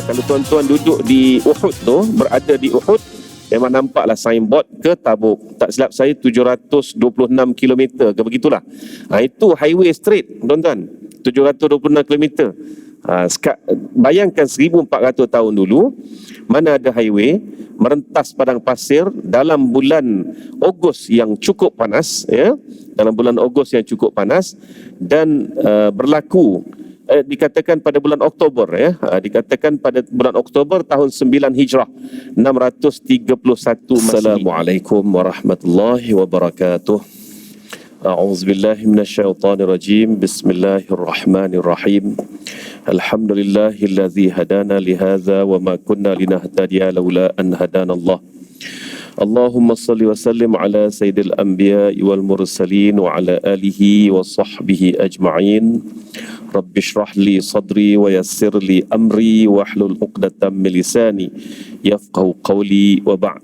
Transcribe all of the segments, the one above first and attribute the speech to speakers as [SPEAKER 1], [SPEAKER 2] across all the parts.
[SPEAKER 1] Kalau tuan-tuan duduk di Uhud tu, berada di Uhud, memang nampaklah signboard ke Tabuk. Tak silap saya 726 km ke begitulah. Itu highway straight tuan-tuan. 726 km. Bayangkan 1400 tahun dulu, mana ada highway merentas padang pasir dalam bulan Ogos yang cukup panas, ya, dalam bulan Ogos yang cukup panas, dan berlaku dikatakan pada bulan Oktober, ya, dikatakan pada bulan Oktober tahun 9 Hijrah 631 Masehi. Assalamualaikum warahmatullahi wabarakatuh. A'udzubillahi minasyaitonirrajim. Bismillahirrahmanirrahim. Alhamdulillahilladzi hadana lihadza wa ma kunna linahtadiya laula an hadanallah. Allahumma salli wa sallim ala sayyidil anbiya'i wal mursalin wa ala alihi wa sahbihi ajma'in. Rabbi shrah li sadri wa yassir li amri wa hlul 'uqdatam min lisani yafqahu qawli wa ba'd.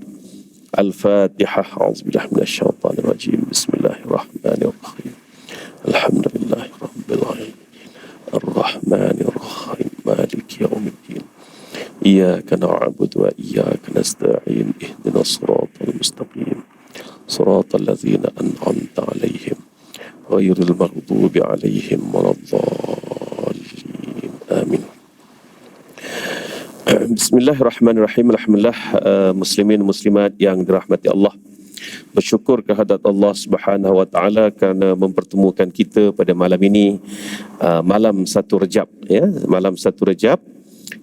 [SPEAKER 1] Al-Fatihah. A'udzubillahi minasyaitonir rajim. Bismillahirrahmanirrahim. Alhamdulillahi rabbil alamin. Ar-Rahmanir Rahim. Maliki yaumiddin. Iyyaka na'budu wa iyyaka nasta'in. Ihdinas siratal mustaqim. Siratal ladzina an'amta 'alaihim ghairil maghdubi 'alaihim waladdallin. Amin. Bismillahirrahmanirrahim. Alhamdulillah, muslimin muslimat yang dirahmati Allah. Bersyukur kehadrat Allah Subhanahu wa taala kerana mempertemukan kita pada malam ini, malam 1 Rejab, ya, malam 1 Rejab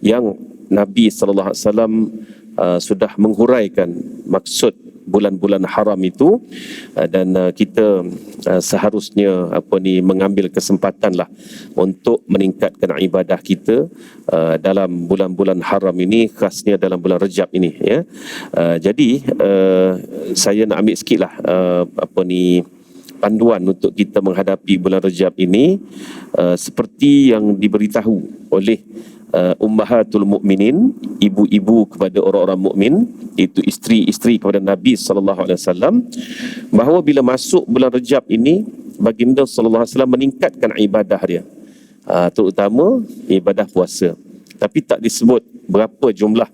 [SPEAKER 1] yang Nabi sallallahu alaihi wasallam sudah menghuraikan maksud bulan-bulan haram itu, dan kita seharusnya mengambil kesempatanlah untuk meningkatkan ibadah kita dalam bulan-bulan haram ini, khasnya dalam bulan Rejab ini, ya. Jadi saya nak ambil sikitlah panduan untuk kita menghadapi bulan Rejab ini, seperti yang diberitahu oleh ummahatul mukminin, ibu-ibu kepada orang-orang mukmin, itu isteri-isteri kepada Nabi sallallahu alaihi wasallam, bahawa bila masuk bulan Rejab ini, baginda sallallahu alaihi wasallam meningkatkan ibadah dia, terutama ibadah puasa. Tapi tak disebut berapa jumlah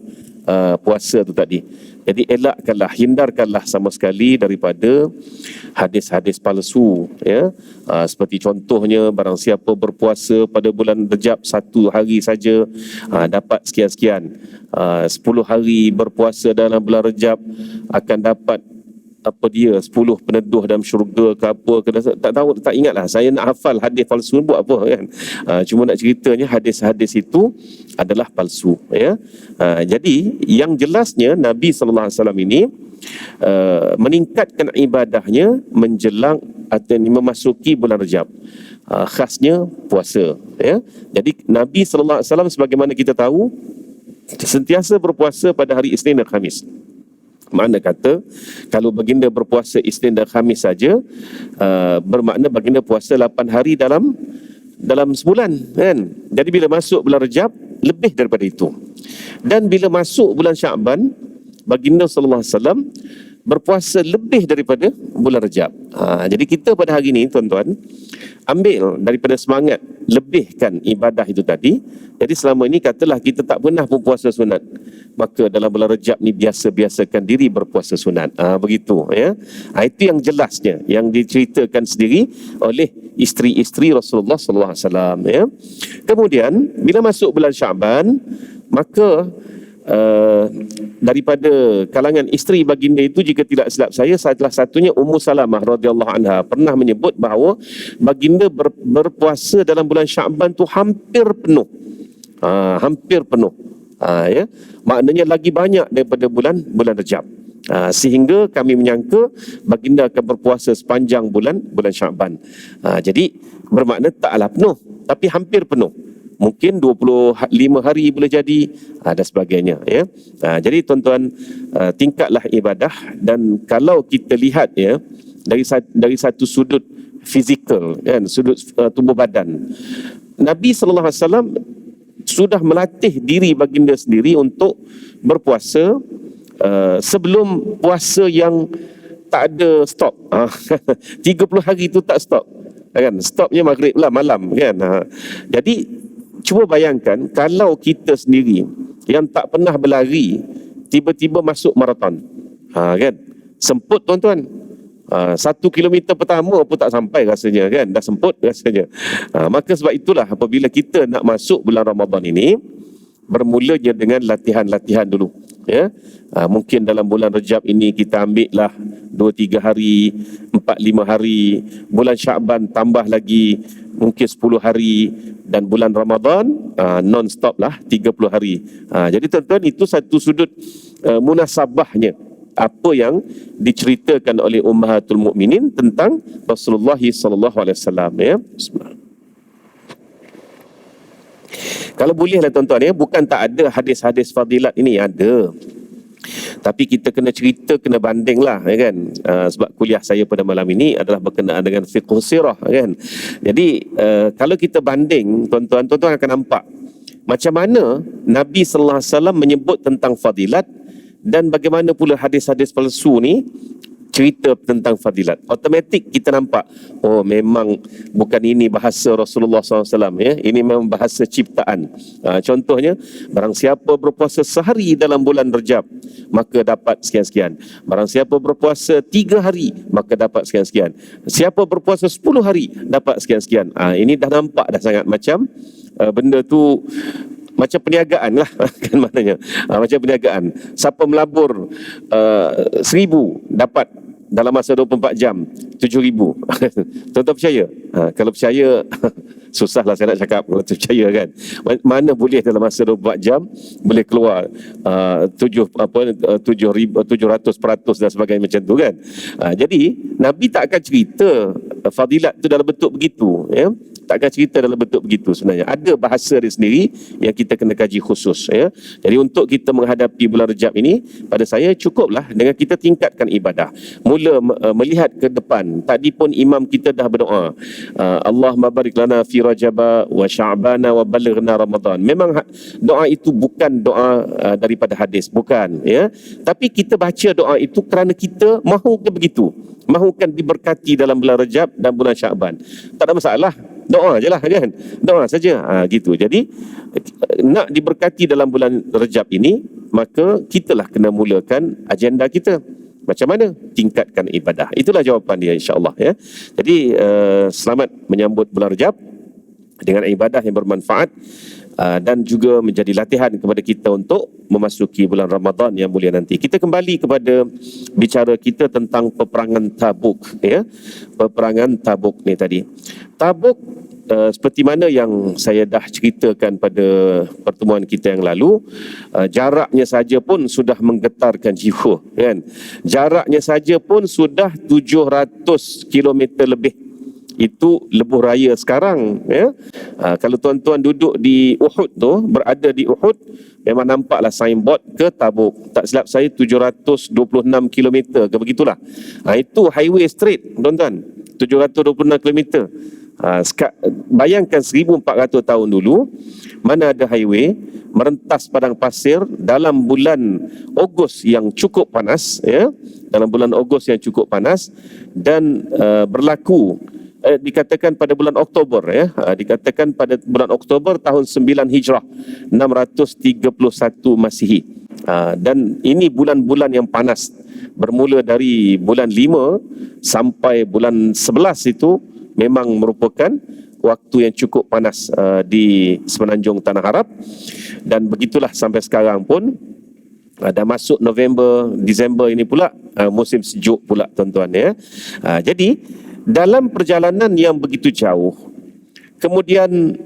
[SPEAKER 1] puasa tu tadi. Jadi elakkanlah, hindarkanlah sama sekali daripada hadis-hadis palsu, ya. Seperti contohnya, barang siapa berpuasa pada bulan Rejab 1 hari saja dapat sekian-sekian. 10 hari berpuasa dalam bulan Rejab akan dapat 10 peneduh dalam syurga ke apa ke, tak tahu, tak ingatlah. Saya nak hafal hadis palsu buat apa, kan. Cuma nak ceritanya hadis-hadis itu adalah palsu, ya. Jadi yang jelasnya Nabi sallallahu alaihi wasallam ini meningkatkan ibadahnya menjelang atau memasuki bulan Rejab, khasnya puasa, ya. Jadi Nabi sallallahu alaihi wasallam, sebagaimana kita tahu, sentiasa berpuasa pada hari Isnin dan Khamis. Makna kata, kalau baginda berpuasa Isnin dan Khamis saja, bermakna baginda puasa 8 hari dalam sebulan, kan. Jadi bila masuk bulan Rejab, lebih daripada itu. Dan bila masuk bulan Syaban, baginda sallallahu alaihi wasallam berpuasa lebih daripada bulan Rejab. Jadi kita pada hari ini, tuan-tuan, ambil daripada semangat lebihkan ibadah itu tadi. Jadi selama ini katalah kita tak pernah pun puasa sunat, maka dalam bulan Rejab ni biasa-biasakan diri berpuasa sunat. Begitu, ya. Itu yang jelasnya, yang diceritakan sendiri oleh isteri-isteri Rasulullah sallallahu alaihi wasallam, ya. Kemudian bila masuk bulan Syaban, maka daripada kalangan isteri baginda itu, jika tidak silap saya, salah satunya Ummu Salamah radhiyallahu anha pernah menyebut bahawa baginda berpuasa dalam bulan Syaban tu hampir penuh. Hampir penuh. Ya, maknanya lagi banyak daripada bulan Rejab. Sehingga kami menyangka baginda akan berpuasa sepanjang bulan Syaban. Jadi bermakna taklah penuh, tapi hampir penuh. Mungkin 25 hari boleh jadi, dan sebagainya, ya. Jadi tuan-tuan, tingkatlah ibadah. Dan kalau kita lihat, ya, dari satu sudut fizikal, kan, sudut tubuh badan, Nabi sallallahu alaihi wasallam sudah melatih diri baginda sendiri untuk berpuasa sebelum puasa yang tak ada stop. 30 hari itu tak stop, kan. Stopnya maghrib lah, malam, kan. Jadi cuba bayangkan kalau kita sendiri yang tak pernah berlari tiba-tiba masuk maraton. Kan? Semput tuan-tuan. 1 kilometer pertama pun tak sampai rasanya kan, dah semput rasanya. Maka sebab itulah apabila kita nak masuk bulan Ramadan ini, bermulanya dengan latihan-latihan dulu. Ya, mungkin dalam bulan Rejab ini kita ambil lah 2-3 hari, 4-5 hari. Bulan Syaban tambah lagi mungkin 10 hari, dan bulan Ramadan non-stop lah 30 hari. Jadi tuan-tuan, itu satu sudut munasabahnya apa yang diceritakan oleh Ummahatul Mukminin tentang Rasulullah sallallahu alaihi wasallam, ya. Bismillah. Kalau bolehlah tuan-tuan, ya, bukan tak ada hadis-hadis fadilat ini, ada. Tapi kita kena cerita, kena banding lah, ya kan. Sebab kuliah saya pada malam ini adalah berkenaan dengan fiqh sirah, kan. Jadi kalau kita banding, tuan-tuan akan nampak macam mana Nabi sallallahu alaihi wasallam menyebut tentang fadilat, dan bagaimana pula hadis-hadis palsu ni cerita tentang fadilat. Automatik kita nampak, oh memang bukan ini bahasa Rasulullah SAW, ya. Ini memang bahasa ciptaan. Contohnya, barang siapa berpuasa sehari dalam bulan Rejab, maka dapat sekian-sekian. Barang siapa berpuasa 3 hari, maka dapat sekian-sekian. Siapa berpuasa 10 hari, dapat sekian-sekian. Ini dah nampak dah sangat macam benda tu macam perniagaan lah kan, maknanya macam perniagaan. Siapa melabur 1,000 dapat dalam masa 24 jam 7,000. Tuan-tuan percaya? Kalau percaya susahlah saya nak cakap kalau percaya, kan. Mana boleh dalam masa 24 jam boleh keluar 700% dan sebagainya macam tu, kan. Jadi Nabi tak akan cerita fadilat tu dalam bentuk begitu, ya. Tak akan cerita dalam bentuk begitu sebenarnya. Ada bahasa dia sendiri yang kita kena kaji khusus, ya. Jadi untuk kita menghadapi bulan Rejab ini, pada saya cukuplah dengan kita tingkatkan ibadah. Mula melihat ke depan. Tadi pun imam kita dah berdoa, Allahumma barik lana fi Rajaba wa Sya'bana wa balighna Ramadan. Memang doa itu bukan doa daripada hadis, bukan, ya. Tapi kita baca doa itu kerana kita mahukan begitu. Mahukan diberkati dalam bulan Rejab dan bulan Sya'ban. Tak ada masalah. Doa je lah, kan. Doa saja. Gitu. Jadi nak diberkati dalam bulan Rejab ini, maka kitalah kena mulakan agenda kita. Macam mana? Tingkatkan ibadah. Itulah jawapan dia, insya-Allah, ya. Jadi selamat menyambut bulan Rejab dengan ibadah yang bermanfaat, dan juga menjadi latihan kepada kita untuk memasuki bulan Ramadan yang mulia nanti. Kita kembali kepada bicara kita tentang peperangan Tabuk, ya. Peperangan Tabuk ni tadi. Tabuk seperti mana yang saya dah ceritakan pada pertemuan kita yang lalu, jaraknya saja pun sudah menggetarkan jiwa, kan. Jaraknya saja pun sudah 700 km lebih. Itu lebuh raya sekarang, ya. Kalau tuan-tuan duduk di Uhud tu, berada di Uhud, memang nampaklah signboard ke Tabuk. Tak silap saya 726 km ke begitulah. Itu highway straight, tuan-tuan. 726 km. Bayangkan 1400 tahun dulu, mana ada highway merentas padang pasir dalam bulan Ogos yang cukup panas, ya. Dalam bulan Ogos yang cukup panas, dan berlaku dikatakan pada bulan Oktober, ya. Dikatakan pada bulan Oktober tahun 9 Hijrah 631 Masihi. Dan ini bulan-bulan yang panas. Bermula dari bulan 5 sampai bulan 11 itu memang merupakan waktu yang cukup panas di semenanjung Tanah Arab. Dan begitulah sampai sekarang pun. Dah masuk November, Disember ini pula musim sejuk pula, tuan-tuan, ya. Jadi dalam perjalanan yang begitu jauh, kemudian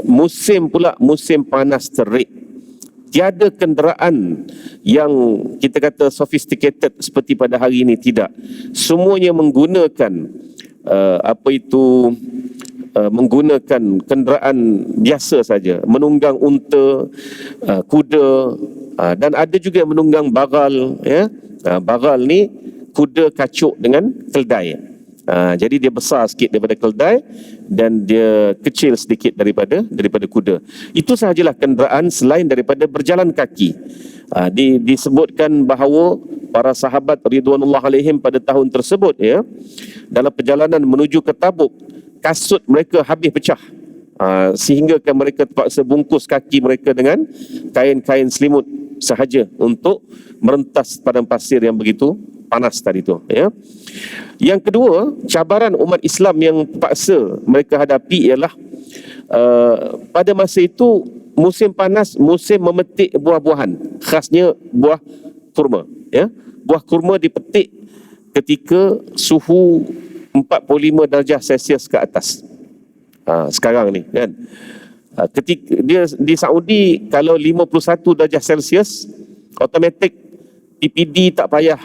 [SPEAKER 1] musim panas terik, tiada kenderaan yang kita kata sophisticated seperti pada hari ini, tidak. Semuanya menggunakan menggunakan kenderaan biasa saja, menunggang unta, kuda, dan ada juga yang menunggang bagal, ya. Bagal ni kuda kacuk dengan keldai. Jadi dia besar sikit daripada keldai dan dia kecil sedikit daripada kuda. Itu sahajalah kenderaan selain daripada berjalan kaki. Disebutkan bahawa para sahabat ridwanullah alaihim pada tahun tersebut, ya, dalam perjalanan menuju ke Tabuk, kasut mereka habis pecah. Sehingga kan mereka terpaksa bungkus kaki mereka dengan kain-kain selimut sahaja untuk merentas padang pasir yang begitu panas tadi tu, ya. Yang kedua, cabaran umat Islam yang terpaksa mereka hadapi ialah pada masa itu musim panas, musim memetik buah-buahan, khasnya buah kurma, ya. Buah kurma dipetik ketika suhu 45 darjah Celsius ke atas. Sekarang ni kan, ketika dia di Saudi kalau 51 darjah Celsius automatik PPD tak payah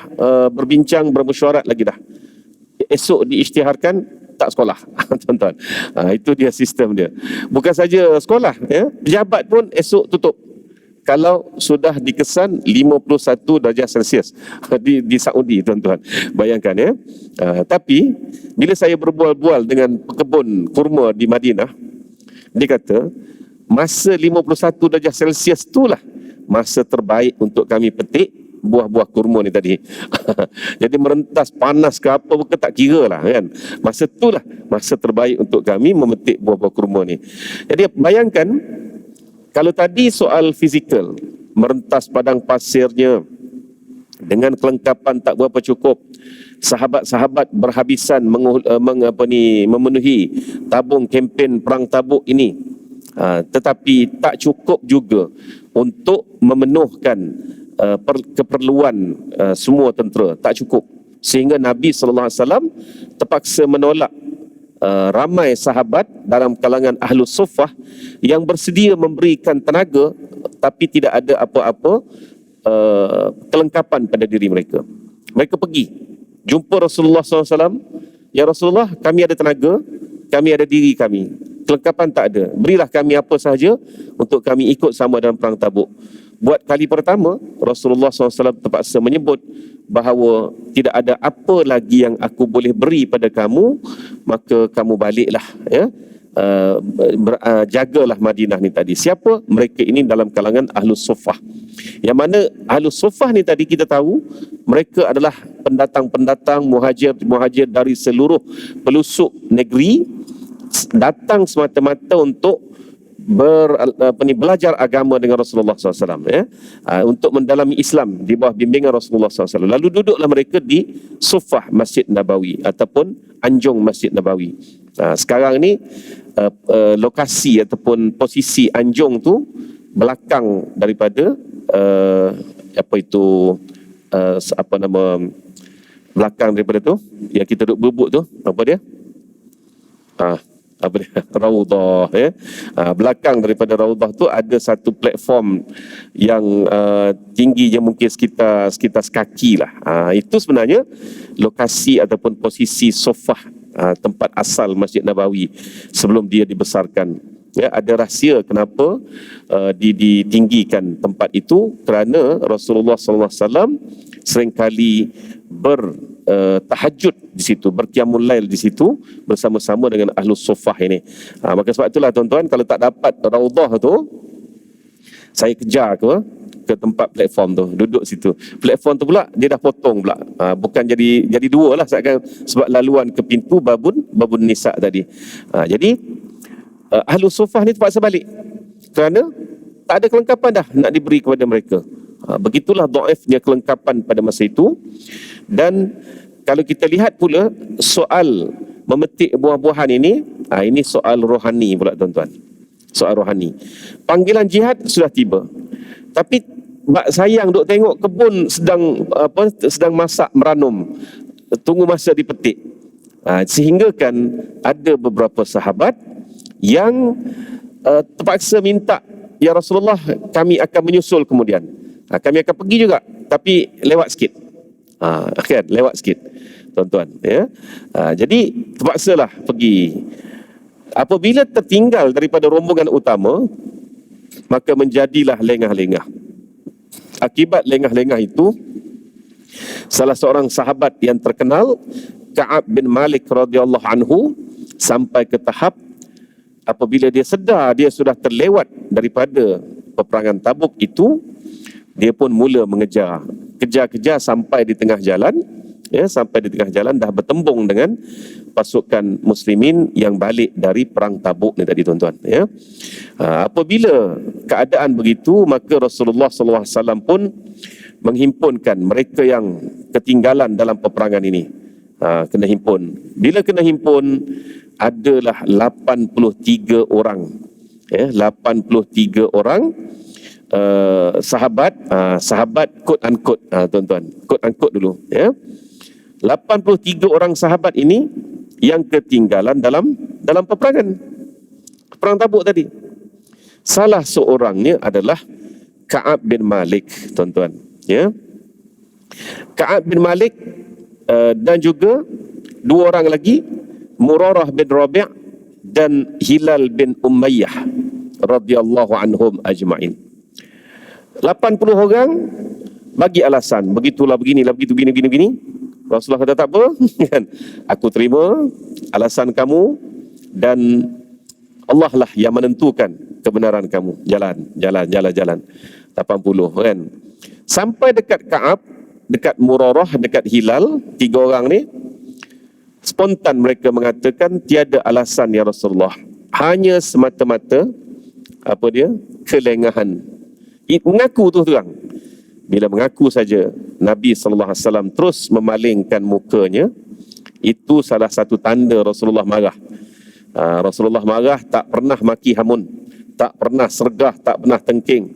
[SPEAKER 1] berbincang bermesyuarat lagi dah. Esok diisytiharkan tak sekolah. Tuan-tuan, itu dia sistem dia. Bukan saja sekolah, ya, pejabat pun esok tutup kalau sudah dikesan 51 darjah Celsius di Saudi, tuan-tuan. Bayangkan, ya. Tapi bila saya berbual-bual dengan pekebun kurma di Madinah, dia kata masa 51 darjah Celsius itulah masa terbaik untuk kami petik buah-buah kurma ni tadi. Jadi merentas panas ke apa ke tak kira lah kan. Masa itulah masa terbaik untuk kami memetik buah-buah kurma ni. Jadi bayangkan, kalau tadi soal fizikal, merentas padang pasirnya dengan kelengkapan tak berapa cukup, sahabat-sahabat berhabisan memenuhi tabung kempen perang Tabuk ini, tetapi tak cukup juga untuk memenuhkan keperluan semua tentera, tak cukup, sehingga Nabi SAW terpaksa menolak ramai sahabat dalam kalangan Ahlus Suffah yang bersedia memberikan tenaga tapi tidak ada apa-apa kelengkapan pada diri mereka. Mereka pergi jumpa Rasulullah SAW, "Ya Rasulullah, kami ada tenaga, kami ada diri kami, kelengkapan tak ada, berilah kami apa sahaja untuk kami ikut sama dalam perang Tabuk." Buat kali pertama, Rasulullah SAW terpaksa menyebut bahawa tidak ada apa lagi yang aku boleh beri pada kamu, maka kamu baliklah, ya. Jagalah Madinah ni tadi. Siapa? Mereka ini dalam kalangan Ahlus Suffah. Yang mana Ahlus Suffah ni tadi kita tahu mereka adalah pendatang-pendatang muhajir dari seluruh pelosok negeri, datang semata-mata untuk belajar agama dengan Rasulullah SAW, ya, untuk mendalami Islam di bawah bimbingan Rasulullah SAW. Lalu duduklah mereka di Suffah Masjid Nabawi ataupun anjung Masjid Nabawi. Sekarang ni lokasi ataupun posisi anjung tu belakang daripada belakang daripada tu yang kita duduk bubuk tu, apa dia? Raudhah, ya. Belakang daripada Raudhah tu ada satu platform yang tingginya mungkin sekitar sekaki lah. Itu sebenarnya lokasi ataupun posisi Suffah, tempat asal Masjid Nabawi sebelum dia dibesarkan. Ya, ada rahsia kenapa ditinggikan tempat itu, kerana Rasulullah SAW seringkali tahajud di situ, berqiyamul lail di situ bersama-sama dengan Ahlus Suffah ini. Maka sebab itulah tuan-tuan, kalau tak dapat Raudhah tu, saya kejar ke tempat platform tu, duduk situ. Platform tu pula dia dah potong pula, bukan jadi dua lah, sebab laluan ke pintu babun nisa tadi. Jadi Ahlus Suffah ni terpaksa balik kerana tak ada kelengkapan dah nak diberi kepada mereka. Begitulah dhaifnya kelengkapan pada masa itu. Dan kalau kita lihat pula soal memetik buah-buahan ini soal rohani pula tuan-tuan. Soal rohani. Panggilan jihad sudah tiba. Tapi sayang duk tengok kebun sedang masak meranum, tunggu masa dipetik. Sehingga kan ada beberapa sahabat yang terpaksa minta, "Ya Rasulullah, kami akan menyusul kemudian. Kami akan pergi juga, tapi lewat sikit." Kan, lewat sikit, tuan-tuan, ya. Jadi terpaksalah pergi. Apabila tertinggal daripada rombongan utama, maka menjadilah lengah-lengah. Akibat lengah-lengah itu, salah seorang sahabat yang terkenal, Ka'ab bin Malik radhiyallahu anhu, sampai ke tahap apabila dia sedar dia sudah terlewat daripada peperangan Tabuk itu, dia pun mula mengejar, kejar sampai di tengah jalan, ya, sampai di tengah jalan dah bertembung dengan pasukan muslimin yang balik dari perang Tabuk ni tadi tuan-tuan, ya. Apabila keadaan begitu, maka Rasulullah SAW pun menghimpunkan mereka yang ketinggalan dalam peperangan ini. Kena himpun. Bila kena himpun, adalah 83 orang, ya, 83 orang sahabat, sahabat quote unquote, tuan-tuan, quote unquote dulu, ya. 83 orang sahabat ini yang ketinggalan dalam peperangan perang Tabuk tadi. Salah seorangnya adalah Ka'ab bin Malik, tuan-tuan, ya. Ka'ab bin Malik dan juga dua orang lagi, Murarah bin Rabi' dan Hilal bin Umayyah radhiyallahu anhum ajma'in. 80 orang bagi alasan, begitulah, beginilah, begitu, begini. Rasulullah kata tak apa, kan? Aku terima alasan kamu dan Allah lah yang menentukan kebenaran kamu. Jalan. 80, kan? Sampai dekat Ka'ab, dekat Murarah, dekat Hilal, 3 orang ni, spontan mereka mengatakan tiada alasan ya Rasulullah. Hanya semata-mata kelengahan. Mengaku tu terang. Bila mengaku saja, Nabi SAW terus memalingkan mukanya. Itu salah satu tanda Rasulullah marah. Rasulullah marah, tak pernah maki hamun, tak pernah sergah, tak pernah tengking.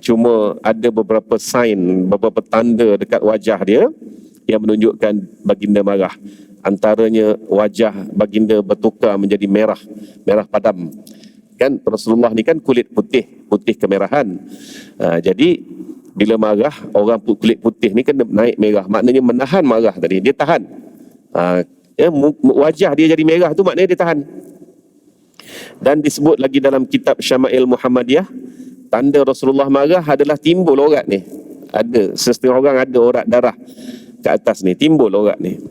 [SPEAKER 1] Cuma ada beberapa sign, beberapa tanda dekat wajah dia yang menunjukkan baginda marah. Antaranya wajah baginda bertukar menjadi merah padam. Kan Rasulullah ni kan kulit putih kemerahan. Jadi bila marah, orang kulit putih ni kena naik merah, maknanya menahan marah tadi, dia tahan. Wajah dia jadi merah tu maknanya dia tahan. Dan disebut lagi dalam kitab Syama'il Muhammadiyah, tanda Rasulullah marah adalah timbul orat ni. Ada setengah orang ada orat darah ke atas ni, timbul orat ni.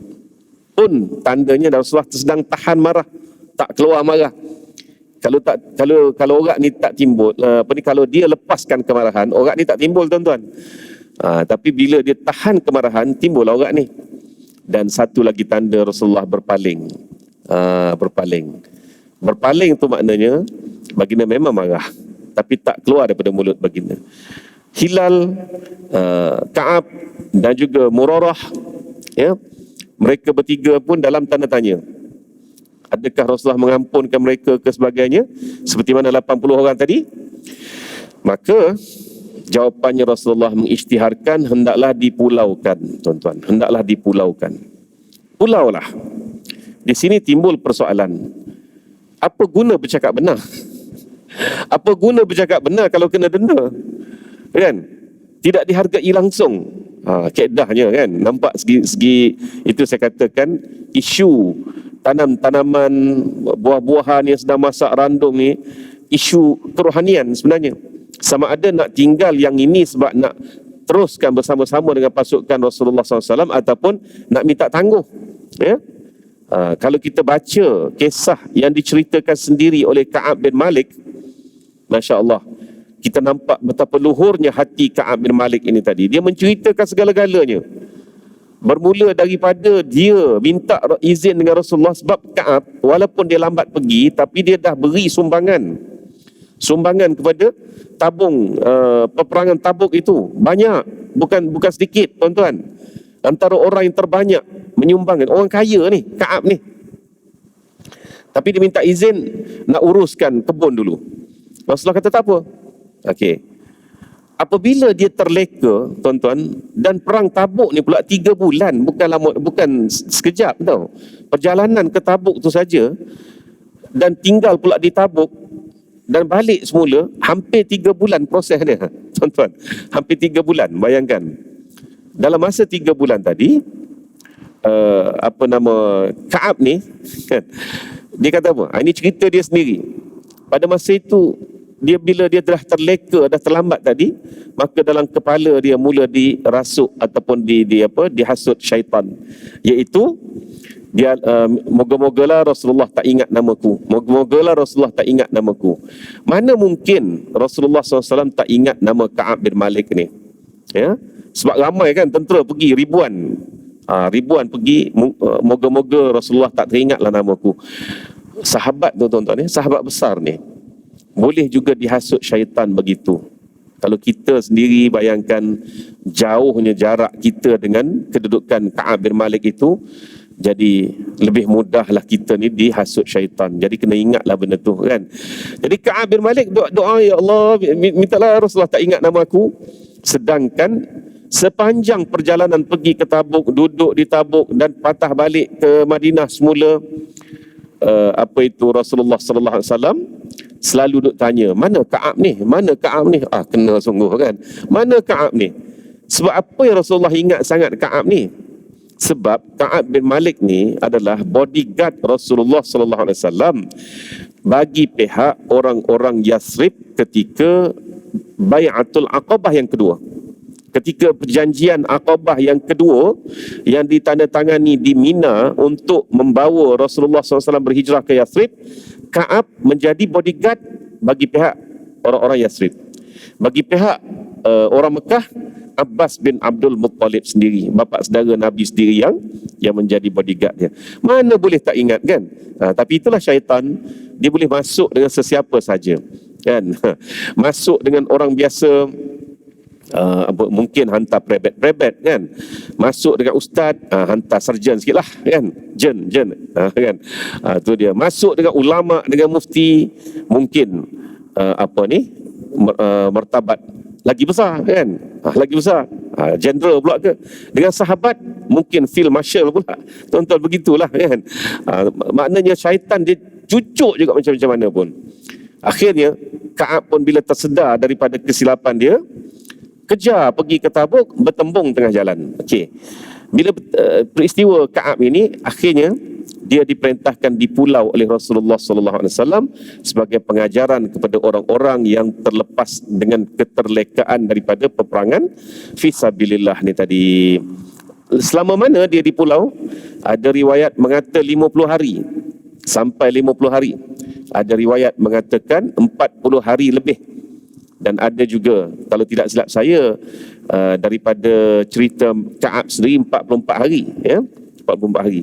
[SPEAKER 1] Pun tandanya Rasulullah sedang tahan marah, tak keluar marah. Kalau orat ni tak timbul, kalau dia lepaskan kemarahan, orat ni tak timbul, tuan-tuan. Tapi bila dia tahan kemarahan, timbul orat ni. Dan satu lagi tanda Rasulullah berpaling. Berpaling tu maknanya baginda memang marah, tapi tak keluar daripada mulut baginda. Hilal, Ka'ab dan juga Murarah, ya, mereka bertiga pun dalam tanda tanya. Adakah Rasulullah mengampunkan mereka ke sebagainya seperti mana 80 orang tadi? Maka jawapannya Rasulullah mengisytiharkan hendaklah dipulaukan, tuan-tuan. Hendaklah dipulaukan. Pulaulah. Di sini timbul persoalan. Apa guna bercakap benar? Apa guna bercakap benar kalau kena denda? Kan? Tidak dihargai langsung. Kaedahnya kan. Nampak segi itu saya katakan isu tanaman, buah-buahan yang sedang masak randung ni, isu kerohanian sebenarnya. Sama ada nak tinggal yang ini sebab nak teruskan bersama-sama dengan pasukan Rasulullah SAW ataupun nak minta tangguh. Ya? Kalau kita baca kisah yang diceritakan sendiri oleh Ka'ab bin Malik, Masya Allah, kita nampak betapa luhurnya hati Ka'ab bin Malik ini tadi. Dia menceritakan segala-galanya. Bermula daripada dia minta izin dengan Rasulullah sebab Ka'ab walaupun dia lambat pergi tapi dia dah beri sumbangan kepada tabung peperangan Tabuk itu banyak, bukan sedikit, tuan-tuan. Antara orang yang terbanyak menyumbangkan, orang kaya ni Ka'ab ni. Tapi dia minta izin nak uruskan kebun dulu. Rasulullah kata tak apa. Okey. Apabila dia terleka, tuan-tuan, dan perang Tabuk ni pula 3 bulan, bukan sekejap tau. Perjalanan ke Tabuk tu saja dan tinggal pula di Tabuk dan balik semula hampir 3 bulan proses dia, tuan-tuan. Hampir 3 bulan, bayangkan. Dalam masa 3 bulan tadi, Ka'ab ni kan, dia kata apa? Ini cerita dia sendiri. Pada masa itu bila dia dah terleka, dah terlambat tadi, maka dalam kepala dia mula dirasuk ataupun dihasut syaitan, iaitu dia moga-mogalah Rasulullah tak ingat namaku, moga-mogalah Rasulullah tak ingat namaku. Mana mungkin Rasulullah SAW tak ingat nama Ka'ab bin Malik ni, ya? Sebab ramai kan tentera pergi ribuan. Ribuan pergi, moga-moga Rasulullah tak teringatlah nama aku. Sahabat tu tuan-tuan, sahabat besar ni boleh juga dihasut syaitan begitu. Kalau kita sendiri bayangkan jauhnya jarak kita dengan kedudukan Ka'ab bin Malik itu, jadi lebih mudahlah kita ni dihasut syaitan. Jadi kena ingatlah benda tu kan. Jadi Ka'ab bin Malik doa, ya Allah, mintalah Rasulullah tak ingat nama aku. Sedangkan sepanjang perjalanan pergi ke Tabuk, duduk di Tabuk dan patah balik ke Madinah semula, Rasulullah sallallahu alaihi wasallam selalu duk tanya, mana Ka'ab ni? Mana Ka'ab ni? Kena sungguh kan. Mana Ka'ab ni? Sebab apa yang Rasulullah ingat sangat Ka'ab ni? Sebab Ka'ab bin Malik ni adalah bodyguard Rasulullah sallallahu alaihi wasallam bagi pihak orang-orang Yathrib ketika Bai'atul Aqabah yang kedua. Ketika perjanjian Aqabah yang kedua yang ditandatangani di Mina untuk membawa Rasulullah SAW berhijrah ke Yathrib, Ka'ab menjadi bodyguard bagi pihak orang-orang Yathrib. Bagi pihak orang Mekah, Abbas bin Abdul Muttalib sendiri, bapa saudara Nabi sendiri yang menjadi bodyguard dia. Mana boleh tak ingat kan? Tapi itulah syaitan, dia boleh masuk dengan sesiapa saja kan. Masuk dengan orang biasa, mungkin hantar prebet kan, masuk dengan ustaz, hantar sarjan sikit lah kan, jen kan, tu dia. Masuk dengan ulama, dengan mufti, mungkin martabat lagi besar kan, lagi besar, general pula ke. Dengan sahabat mungkin field marshal pula, tuan-tuan, begitulah kan. Maknanya syaitan dia cucuk juga macam-macam mana pun. Akhirnya Ka'ab pun bila tersedar daripada kesilapan dia, kejar pergi ke Tabuk, bertembung tengah jalan. Okey. Bila peristiwa Ka'ab ini, akhirnya dia diperintahkan di pulau oleh Rasulullah sallallahu alaihi wasallam sebagai pengajaran kepada orang-orang yang terlepas dengan keterlekaan daripada peperangan fi sabilillah ni tadi. Selama mana dia di pulau? Ada riwayat mengata 50 hari sampai 50 hari. Ada riwayat mengatakan 40 hari lebih. Dan ada juga, kalau tidak silap saya, daripada cerita Ka'ab sendiri 44 hari ya, 44 hari.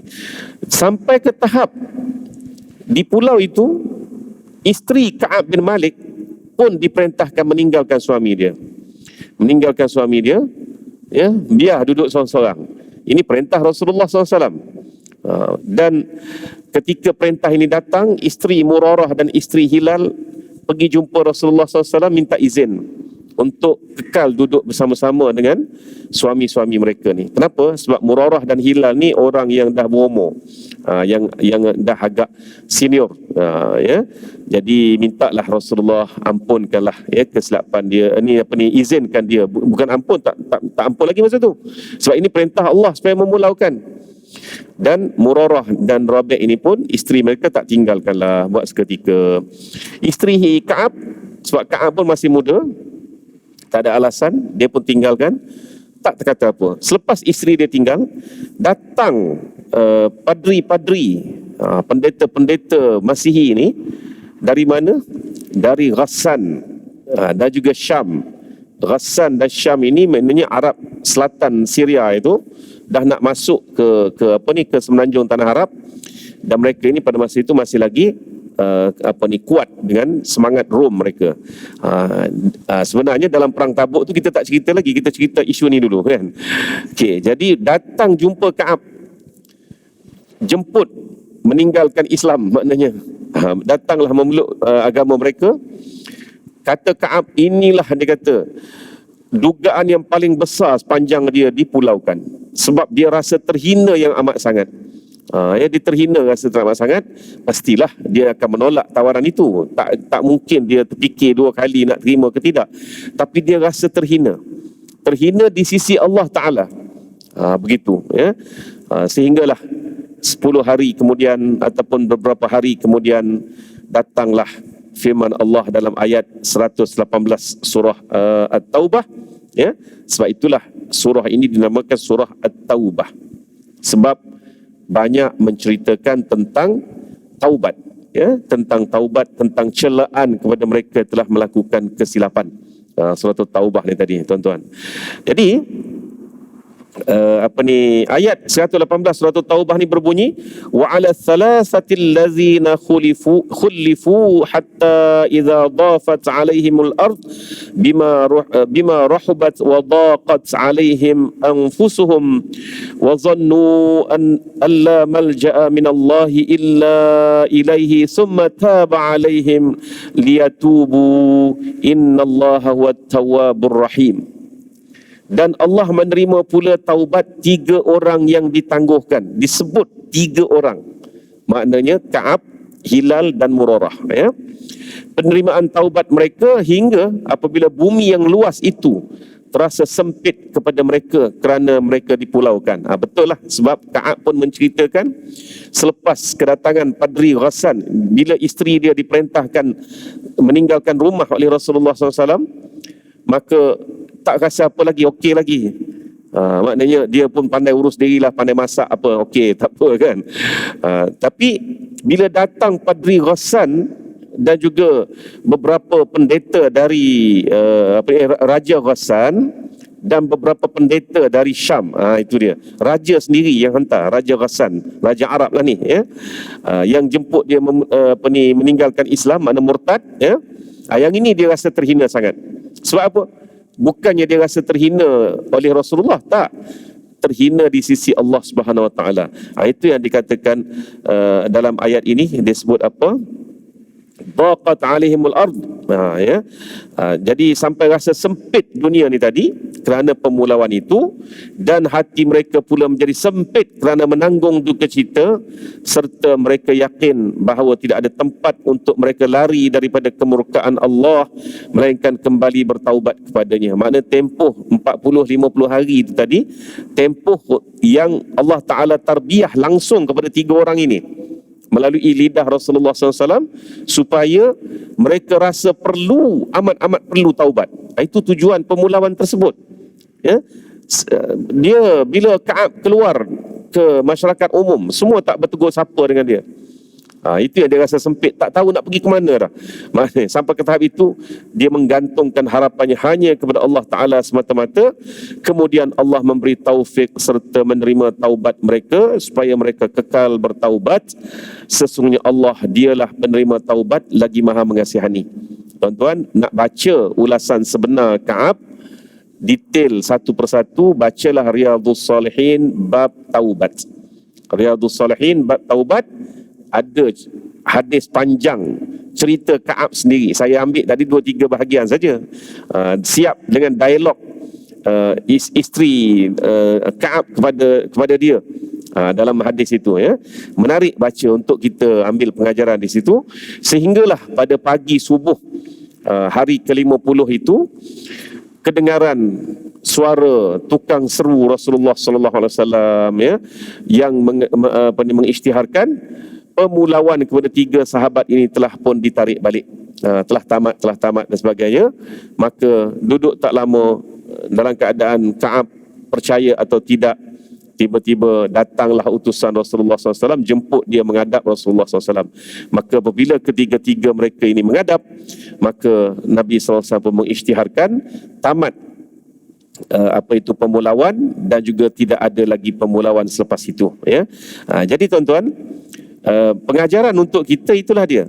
[SPEAKER 1] Sampai ke tahap di pulau itu, isteri Ka'ab bin Malik pun diperintahkan meninggalkan suami dia. Meninggalkan suami dia, ya, biar duduk seorang-seorang. Ini perintah Rasulullah SAW. Dan ketika perintah ini datang, isteri Murarah dan isteri Hilal pergi jumpa Rasulullah SAW, minta izin untuk kekal duduk bersama-sama dengan suami-suami mereka ni. Kenapa? Sebab Murarah dan Hilal ni orang yang dah berumur, yang dah agak senior, ya. Jadi mintalah Rasulullah ampunkanlah ya kesilapan dia. Izinkan dia, bukan ampun, tak ampun lagi masa tu. Sebab ini perintah Allah supaya memulaukan. Dan Murarah dan Rabi' ini pun isteri mereka tak tinggalkanlah buat seketika. Isteri Ka'ab, sebab Ka'ab pun masih muda, tak ada alasan, dia pun tinggalkan, tak terkata apa. Selepas isteri dia tinggal, datang padri-padri, pendeta-pendeta Masihi ini dari mana? Dari Ghassan dan juga Syam. Ghassan dan Syam ini maknanya Arab Selatan Syria itu dah nak masuk ke semenanjung tanah Arab, dan mereka ini pada masa itu masih lagi kuat dengan semangat Rom mereka. Sebenarnya dalam perang Tabuk tu kita tak cerita lagi, kita cerita isu ni dulu kan. Okey, jadi datang jumpa Ka'ab, jemput meninggalkan Islam maknanya. Datanglah memeluk agama mereka. Kata Ka'ab, inilah dia kata dugaan yang paling besar sepanjang dia dipulaukan, sebab dia rasa terhina yang amat sangat. Dia terhina, rasa teramat sangat, pastilah dia akan menolak tawaran itu. Tak mungkin dia terfikir dua kali nak terima ke tidak. Tapi dia rasa terhina di sisi Allah Ta'ala. Begitu ya. Sehinggalah 10 hari kemudian ataupun beberapa hari kemudian datanglah firman Allah dalam ayat 118 surah At-Taubah ya. Sebab itulah surah ini dinamakan surah At-Taubah, sebab banyak menceritakan tentang taubat ya, tentang taubat, tentang celaan kepada mereka telah melakukan kesilapan. Surah At-Taubah ni tadi tuan-tuan. Jadi ayat 118 surah Taubah ni berbunyi wa 'ala thalathatil ladzina khulifu hatta idza dhafat 'alaihimul ard bima rahabat wa daqat 'alaihim anfusuhum wa dhannu an alla malja'a minallahi illa ilaihi thumma taba 'alaihim liyatubu innallaha huwat tawwabur rahim. Dan Allah menerima pula taubat 3 orang yang ditangguhkan. Disebut 3 orang. Maknanya Ka'ab, Hilal dan Murarah. Ya. Penerimaan taubat mereka hingga apabila bumi yang luas itu terasa sempit kepada mereka kerana mereka dipulaukan. Betul lah, sebab Ka'ab pun menceritakan selepas kedatangan Padri Ghassan, bila isteri dia diperintahkan meninggalkan rumah oleh Rasulullah SAW, maka tak rasa apa lagi, okey lagi. Maknanya dia pun pandai urus dirilah, pandai masak apa, okey, tak apa kan. Tapi bila datang Padri Ghassan dan juga beberapa pendeta dari Raja Ghassan dan beberapa pendeta dari Syam, itu dia. Raja sendiri yang hantar, Raja Ghassan, Raja Arab lah ni, ya. Yang jemput dia meninggalkan Islam, makna murtad, ya. Yang ini dia rasa terhina sangat. Sebab apa? Bukannya dia rasa terhina oleh Rasulullah, tak. Terhina di sisi Allah Subhanahu Wa Taala. Itu yang dikatakan dalam ayat ini, dia sebut apa? Daqat alaihimul ard. Ya. Jadi sampai rasa sempit dunia ni tadi kerana pemulauan itu, dan hati mereka pula menjadi sempit kerana menanggung duka cita, serta mereka yakin bahawa tidak ada tempat untuk mereka lari daripada kemurkaan Allah melainkan kembali bertaubat kepadanya. Makna tempoh 40-50 hari itu tadi, tempoh yang Allah Ta'ala tarbiyah langsung kepada 3 orang ini melalui lidah Rasulullah SAW, supaya mereka rasa perlu, amat-amat perlu taubat. Itu tujuan pemulauan tersebut. Ya? Dia bila Ka'ab keluar ke masyarakat umum, semua tak bertegur sapa dengan dia. Itu yang dia rasa sempit, tak tahu nak pergi ke mana dah. Maksudnya, sampai ke tahap itu dia menggantungkan harapannya hanya kepada Allah Ta'ala semata-mata. Kemudian Allah memberi taufik serta menerima taubat mereka supaya mereka kekal bertaubat. Sesungguhnya Allah, dialah penerima taubat lagi maha mengasihani. Tuan-tuan, nak baca ulasan sebenar Ka'ab detail satu persatu, bacalah Riyadhus Salihin bab taubat. Riyadhus Salihin bab taubat ada hadis panjang cerita Ka'ab sendiri. Saya ambil tadi 2-3 bahagian saja. Siap dengan dialog isteri Ka'ab kepada dia dalam hadis itu, ya. Menarik baca untuk kita ambil pengajaran di situ. Sehinggalah pada pagi subuh hari ke-50 itu, kedengaran suara tukang seru Rasulullah sallallahu alaihi wasallam, ya, yang mengisytiharkan pemulauan kepada 3 sahabat ini telah pun ditarik balik, telah tamat dan sebagainya. Maka duduk tak lama dalam keadaan Ka'ab percaya atau tidak, tiba-tiba datanglah utusan Rasulullah SAW jemput dia menghadap Rasulullah SAW. Maka apabila ketiga-tiga mereka ini menghadap, maka Nabi SAW pun mengisytiharkan tamat pemulauan, dan juga tidak ada lagi pemulauan selepas itu, ya. Jadi tuan-tuan, pengajaran untuk kita itulah dia,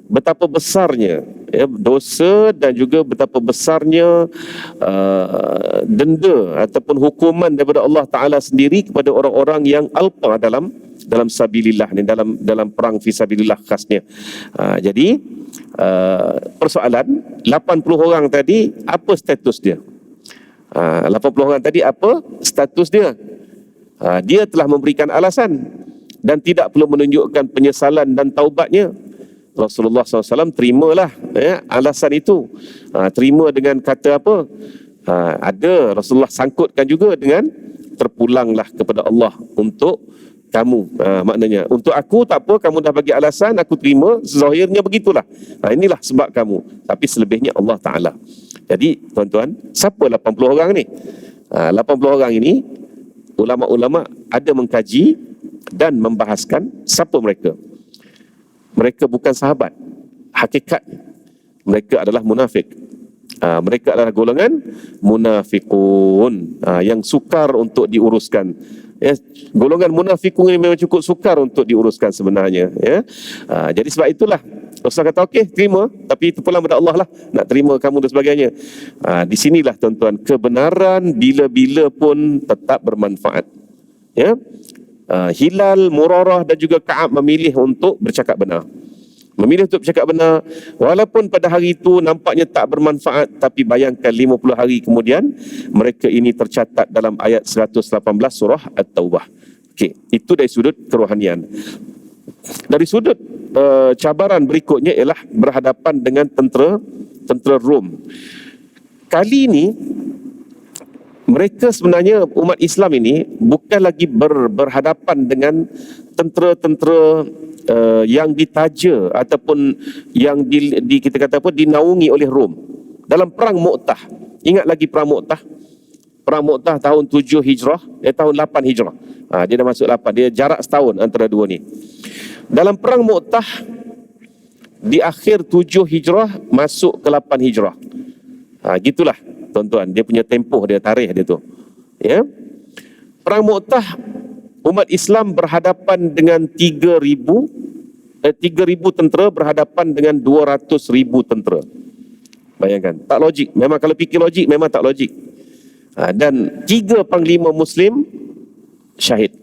[SPEAKER 1] betapa besarnya, ya, dosa dan juga betapa besarnya denda ataupun hukuman daripada Allah Ta'ala sendiri kepada orang-orang yang alpa dalam sabilillah ni, dalam perang fisabilillah khasnya. Jadi persoalan 80 orang tadi, apa status dia? 80 orang tadi apa status dia? Dia telah memberikan alasan dan tidak perlu menunjukkan penyesalan dan taubatnya. Rasulullah SAW terimalah, ya, alasan itu. Terima dengan kata apa? Ada Rasulullah sangkutkan juga dengan terpulanglah kepada Allah untuk kamu. Maknanya untuk aku tak apa, kamu dah bagi alasan, aku terima, zahirnya begitulah. Inilah sebab kamu, tapi selebihnya Allah Ta'ala. Jadi tuan-tuan, siapa 80 orang ni? 80 orang ini ulama-ulama ada mengkaji dan membahaskan siapa mereka. Mereka bukan sahabat. Hakikat mereka adalah munafik. Mereka adalah golongan munafiqun, yang sukar untuk diuruskan. Ya, golongan munafiqun ini memang cukup sukar untuk diuruskan sebenarnya. Ya, jadi sebab itulah Rasul kata okey, terima, tapi itu pula pada Allah lah nak terima kamu dan sebagainya. Di sinilah tuan-tuan, kebenaran bila-bila pun tetap bermanfaat. Ya, Hilal, Murarah dan juga Ka'ab memilih untuk bercakap benar. Memilih untuk bercakap benar, walaupun pada hari itu nampaknya tak bermanfaat, tapi bayangkan 50 hari kemudian mereka ini tercatat dalam ayat 118 surah At-Taubah. Okey, itu dari sudut kerohanian. Dari sudut cabaran berikutnya ialah berhadapan dengan tentera Rom. Kali ini mereka sebenarnya, umat Islam ini bukan lagi berhadapan dengan tentera-tentera yang ditaja ataupun yang kita kata apa, dinaungi oleh Rom dalam perang Mu'tah. Ingat lagi perang Mu'tah? Perang Mu'tah tahun 7 Hijrah, tahun 8 Hijrah. Dia dah masuk 8, dia jarak setahun antara dua ni. Dalam perang Mu'tah di akhir 7 Hijrah masuk ke 8 Hijrah. Gitulah tuan-tuan, dia punya tempoh dia, tarikh dia tu. Ya. Perang Mu'tah, umat Islam berhadapan dengan 3,000 tentera berhadapan dengan 200,000 tentera. Bayangkan, tak logik. Memang kalau fikir logik memang tak logik. Dan 3 panglima Muslim syahid.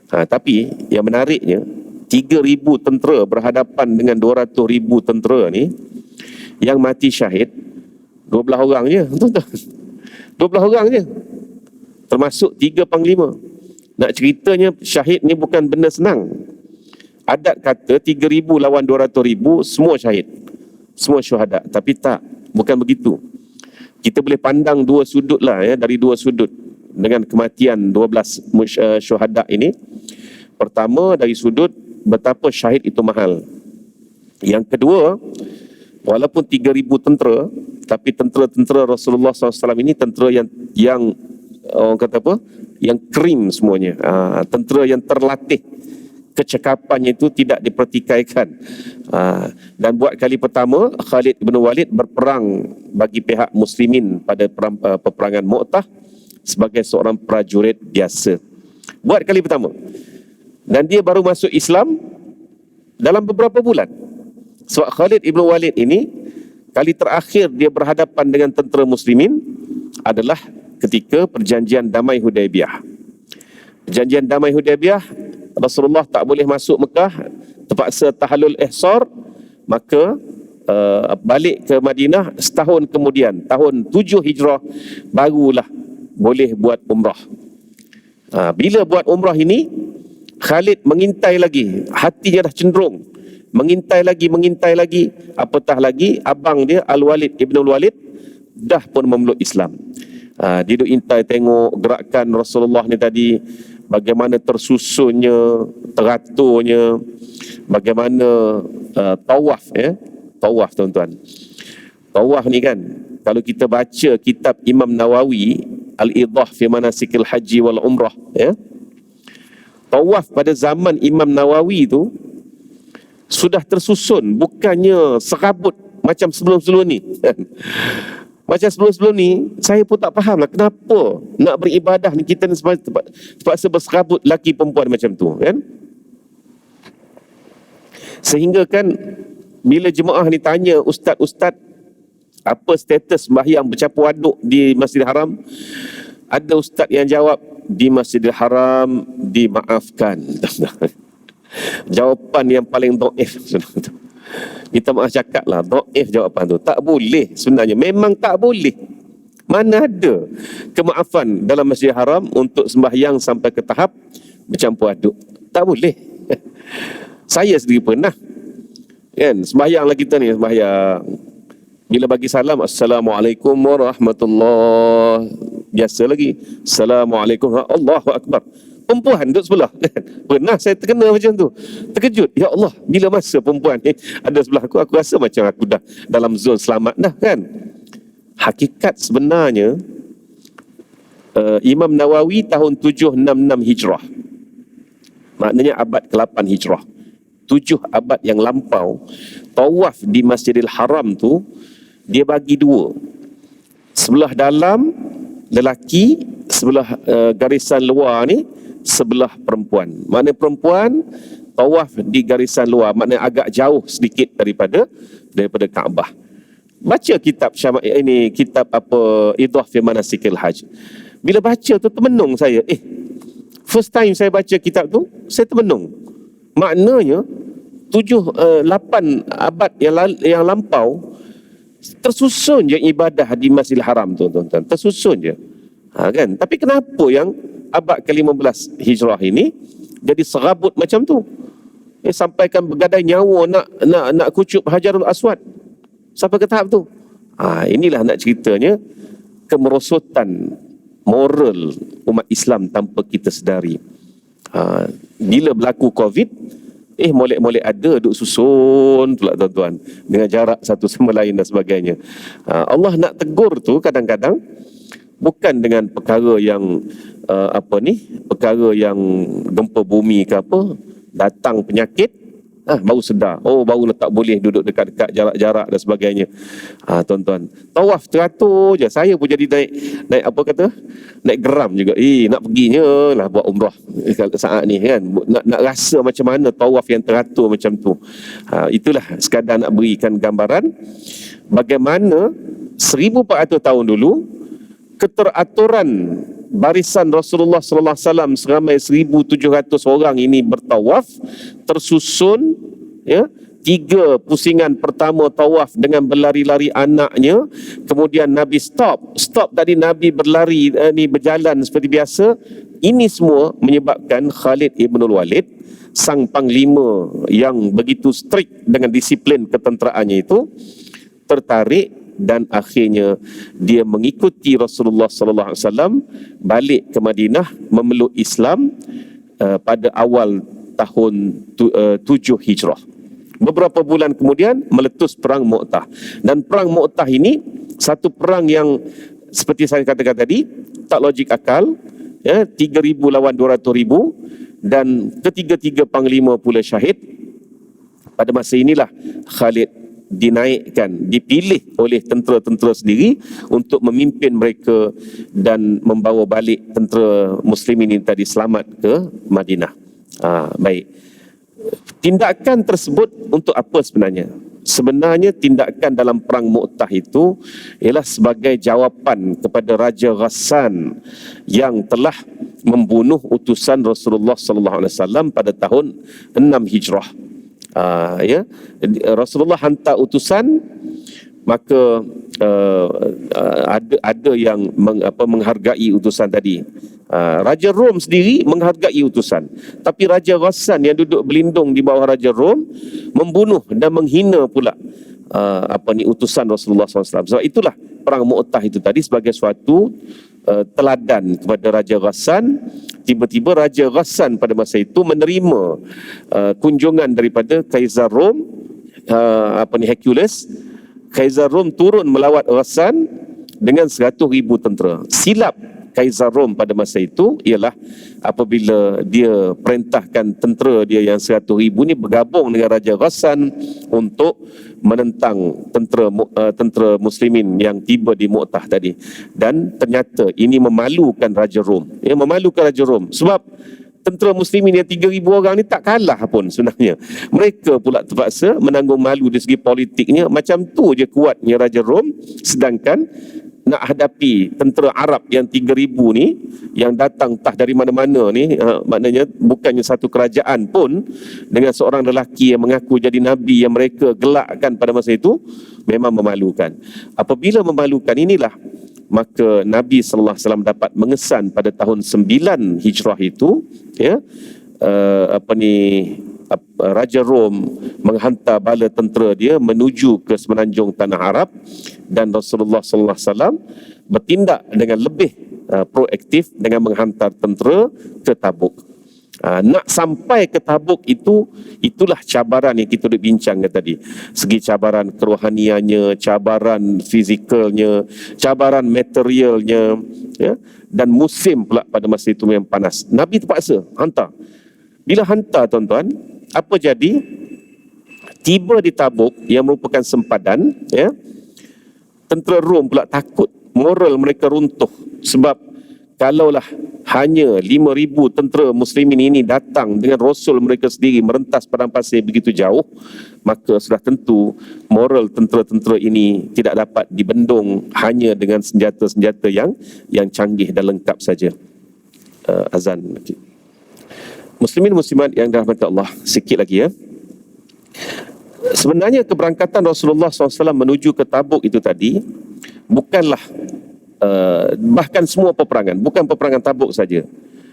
[SPEAKER 1] Tapi yang menariknya, 3,000 tentera berhadapan dengan 200,000 tentera ni, yang mati syahid 12 orang je, tuan-tuan. 12 orang je. Termasuk 3 panglima. Nak ceritanya syahid ni bukan benda senang. Adat kata 3,000 lawan 200,000 semua syahid, semua syuhada. Tapi tak, bukan begitu. Kita boleh pandang dua sudut lah, ya, dari dua sudut dengan kematian 12 syuhada ini. Pertama, dari sudut betapa syahid itu mahal. Yang kedua, walaupun 3,000 tentera, tapi tentera-tentera Rasulullah SAW ini tentera yang orang kata apa, yang krim semuanya, tentera yang terlatih, kecekapannya itu tidak dipertikaikan. Dan buat kali pertama Khalid bin Walid berperang bagi pihak muslimin pada peperangan Mu'tah sebagai seorang prajurit biasa. Buat kali pertama. Dan dia baru masuk Islam dalam beberapa bulan. Sebab Khalid bin Walid ini kali terakhir dia berhadapan dengan tentera muslimin adalah ketika perjanjian damai Hudaibiyah. Perjanjian damai Hudaibiyah, Rasulullah tak boleh masuk Mekah, terpaksa tahallul ihsar, maka balik ke Madinah setahun kemudian, tahun 7 Hijrah, barulah boleh buat umrah. Bila buat umrah ini, Khalid mengintai lagi, hatinya dah cenderung mengintai lagi, apatah lagi abang dia Al-Walid Ibn Al-Walid dah pun memeluk Islam. Dia duk intai tengok gerakan Rasulullah ni tadi, bagaimana tersusunnya, teraturnya, bagaimana tawaf, ya. Tawaf, tuan-tuan. Tawaf ni kan, kalau kita baca kitab Imam Nawawi Al-Idah fi Manasikil Haji wal Umrah, ya. Tawaf pada zaman Imam Nawawi tu sudah tersusun, bukannya serabut macam sebelum-sebelum ni. Macam sebelum-sebelum ni, saya pun tak faham lah kenapa nak beribadah ni kita ni terpaksa berserabut laki perempuan macam tu, kan? Sehingga kan bila jemaah ni tanya ustaz-ustaz apa status sembahyang bercampur aduk di Masjidil Haram, ada ustaz yang jawab, di Masjidil Haram dimaafkan. Jawapan yang paling dhaif. Kita maaf cakap lah, dhaif jawapan tu. Tak boleh sebenarnya, memang tak boleh. Mana ada kemaafan dalam Masjidil Haram untuk sembahyang sampai ke tahap bercampur aduk. Tak boleh. Saya sendiri pernah, kan, sembahyang lah kita ni, sembahyang. Bila bagi salam, Assalamualaikum warahmatullahi, biasa lagi, Assalamualaikum, Allahu Akbar. Perempuan duduk sebelah. Pernah saya terkena macam tu. Terkejut. Ya Allah, bila masa perempuan ni ada sebelah aku rasa macam aku dah dalam zon selamat dah, kan. Hakikat sebenarnya, Imam Nawawi tahun 766 Hijrah. Maknanya abad ke-8 Hijrah. 7 abad yang lampau, tawaf di Masjidil Haram tu dia bagi dua. sebelah dalam lelaki, sebelah garisan luar ni sebelah perempuan. Maknanya perempuan tawaf di garisan luar, maknanya agak jauh sedikit daripada Kaabah. Baca kitab ini, kitab apa, Idah fi Manasikil Hajj. Bila baca tu termenung saya. First time saya baca kitab tu, saya termenung. Maknanya 8 abad yang lampau tersusun je ibadah di Masjidil Haram tu, tuan-tuan. Tersusun je. Kan? Tapi kenapa yang abad ke-15 Hijrah ini jadi serabut macam tu? Sampaikan bergadai nyawa nak kucup Hajarul Aswad. Sampai ke tahap tu. Inilah nak ceritanya kemerosotan moral umat Islam tanpa kita sedari. Bila berlaku Covid, molek-molek ada duk susun pula, tuan-tuan, dengan jarak satu sama lain dan sebagainya. Allah nak tegur tu kadang-kadang bukan dengan perkara yang perkara yang gempa bumi ke apa, datang penyakit, baru sedar, baru tak boleh duduk dekat-dekat, jarak-jarak dan sebagainya. Tuan-tuan, tawaf teratur je. Saya pun jadi naik geram juga. Nak perginya lah buat umrah saat ni kan. Nak rasa macam mana tawaf yang teratur macam tu. Itulah sekadar nak berikan gambaran bagaimana 1400 tahun dulu keteraturan barisan Rasulullah sallallahu alaihi wasallam seramai 1,700 orang ini bertawaf, tersusun 3 pusingan pertama tawaf dengan berlari-lari anaknya, kemudian Nabi stop tadi, Nabi berlari berjalan seperti biasa. Ini semua menyebabkan Khalid ibn Walid, sang panglima yang begitu strict dengan disiplin ketenteraannya itu, tertarik dan akhirnya dia mengikuti Rasulullah sallallahu alaihi wasallam balik ke Madinah memeluk Islam pada awal tahun 7 Hijrah. Beberapa bulan kemudian meletus perang Mu'tah. Dan perang Mu'tah ini satu perang yang seperti saya katakan tadi tak logik akal, 3,000 lawan 200,000, dan ketiga-tiga panglima pula syahid. Pada masa inilah Khalid dipilih oleh tentera-tentera sendiri untuk memimpin mereka dan membawa balik tentera muslimin ini tadi selamat ke Madinah. Baik. Tindakan tersebut untuk apa sebenarnya? Sebenarnya tindakan dalam perang Mu'tah itu ialah sebagai jawapan kepada Raja Ghassan yang telah membunuh utusan Rasulullah sallallahu alaihi wasallam pada tahun 6 Hijrah. Rasulullah hantar utusan, maka ada yang menghargai utusan tadi. Raja Rom sendiri menghargai utusan, tapi Raja Ghassan yang duduk berlindung di bawah Raja Rom membunuh dan menghina pula utusan Rasulullah SAW. Sebab itulah perang Mu'tah itu tadi sebagai suatu teladan kepada Raja Ghassan. Tiba-tiba Raja Ghassan pada masa itu menerima kunjungan daripada Kaisar Rom, Hercules. Kaisar Rom turun melawat Ghassan dengan 100,000 tentera. Silap Kaisar Rom pada masa itu ialah apabila dia perintahkan tentera dia yang 100,000 ni bergabung dengan Raja Ghassan untuk menentang tentera muslimin yang tiba di Mu'tah tadi. Dan ternyata ini memalukan Raja Rom. Memalukan Raja Rom sebab tentera muslimin yang 3,000 orang ni tak kalah pun sebenarnya. Mereka pula terpaksa menanggung malu dari segi politiknya. Macam tu je kuatnya Raja Rom, sedangkan nak hadapi tentera Arab yang 3,000 ni yang datang entah dari mana-mana ni, maknanya bukannya satu kerajaan pun, dengan seorang lelaki yang mengaku jadi Nabi yang mereka gelakkan pada masa itu, memang memalukan. Apabila memalukan inilah maka Nabi sallallahu alaihi wasallam dapat mengesan pada tahun 9 Hijrah itu, Raja Rom menghantar bala tentera dia menuju ke semenanjung tanah Arab, dan Rasulullah sallallahu alaihi wasallam bertindak dengan lebih proaktif dengan menghantar tentera ke Tabuk. Nak sampai ke Tabuk itulah cabaran yang kita duk bincang tadi. Segi cabaran kerohaniannya, cabaran fizikalnya, cabaran materialnya, dan musim pula pada masa itu yang panas. Nabi terpaksa hantar. Bila hantar, tuan-tuan, apa jadi? Tiba di Tabuk yang merupakan sempadan, tentera Rom pula takut moral mereka runtuh. Sebab kalaulah hanya 5,000 tentera muslimin ini datang dengan rasul mereka sendiri merentas padang pasir begitu jauh, maka sudah tentu moral tentera-tentera ini tidak dapat dibendung hanya dengan senjata-senjata yang canggih dan lengkap saja. Azan. Muslimin muslimat yang dirahmati Allah, sikit lagi ya. Sebenarnya keberangkatan Rasulullah SAW menuju ke Tabuk itu tadi bukanlah bahkan semua peperangan, bukan peperangan Tabuk saja,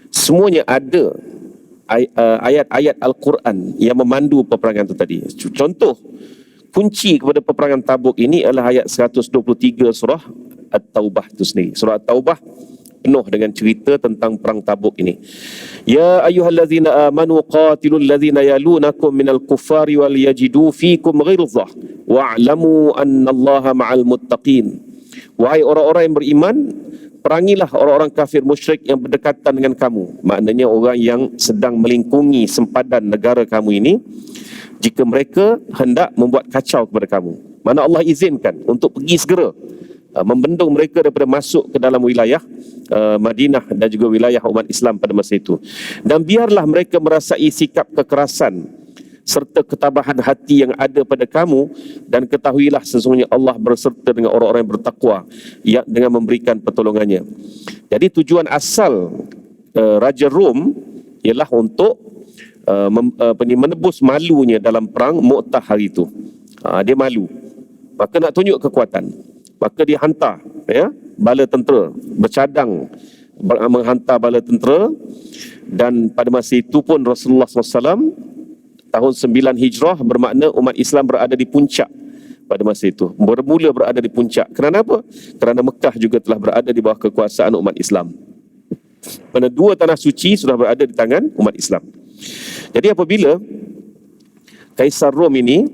[SPEAKER 1] semuanya ada ayat-ayat Al-Quran yang memandu peperangan itu tadi. Contoh kunci kepada peperangan Tabuk ini adalah ayat 123 surah At-Taubah itu sendiri. Surah At-Taubah penuh dengan cerita tentang perang Tabuk ini. Ya ayyuhallazina amanu qatilul ladzina yalunakum minal kuffari wal yajidu fikum ghilzah wa'lamu annallaha ma'al muttaqin. Wahai orang-orang yang beriman, perangilah orang-orang kafir musyrik yang berdekatan dengan kamu. Maknanya orang yang sedang melingkungi sempadan negara kamu ini, jika mereka hendak membuat kacau kepada kamu. Mana Allah izinkan untuk pergi segera membendung mereka daripada masuk ke dalam wilayah Madinah dan juga wilayah umat Islam pada masa itu. Dan biarlah mereka merasai sikap kekerasan serta ketabahan hati yang ada pada kamu, dan ketahuilah sesungguhnya Allah berserta dengan orang-orang yang bertakwa dengan memberikan pertolongannya. Jadi tujuan asal Raja Rom ialah untuk menebus malunya dalam perang Mu'tah hari itu. Dia malu, maka nak tunjuk kekuatan, maka dia hantar bala tentera, bercadang menghantar bala tentera. Dan pada masa itu pun Rasulullah SAW tahun 9 Hijrah, bermakna umat Islam berada di puncak pada masa itu. Bermula berada di puncak. Kerana apa? Kerana Mekah juga telah berada di bawah kekuasaan umat Islam. Kerana dua tanah suci sudah berada di tangan umat Islam. Jadi apabila Kaisar Rom ini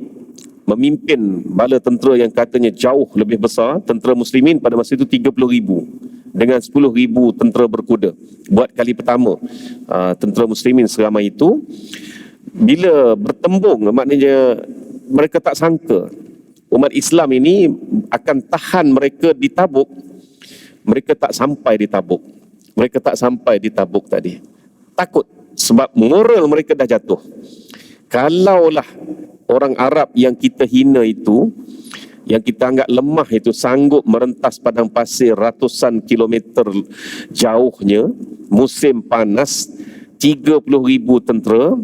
[SPEAKER 1] memimpin bala tentera yang katanya jauh lebih besar, tentera muslimin pada masa itu 30,000 dengan 10,000 tentera berkuda. Buat kali pertama tentera muslimin seramai itu, bila bertembung, maknanya mereka tak sangka umat Islam ini akan tahan mereka di Tabuk. Mereka tak sampai di Tabuk. Mereka tak sampai di Tabuk tadi. Takut sebab moral mereka dah jatuh. Kalaulah orang Arab yang kita hina itu, yang kita anggap lemah itu, sanggup merentas padang pasir ratusan kilometer jauhnya, musim panas, 30,000 tentera,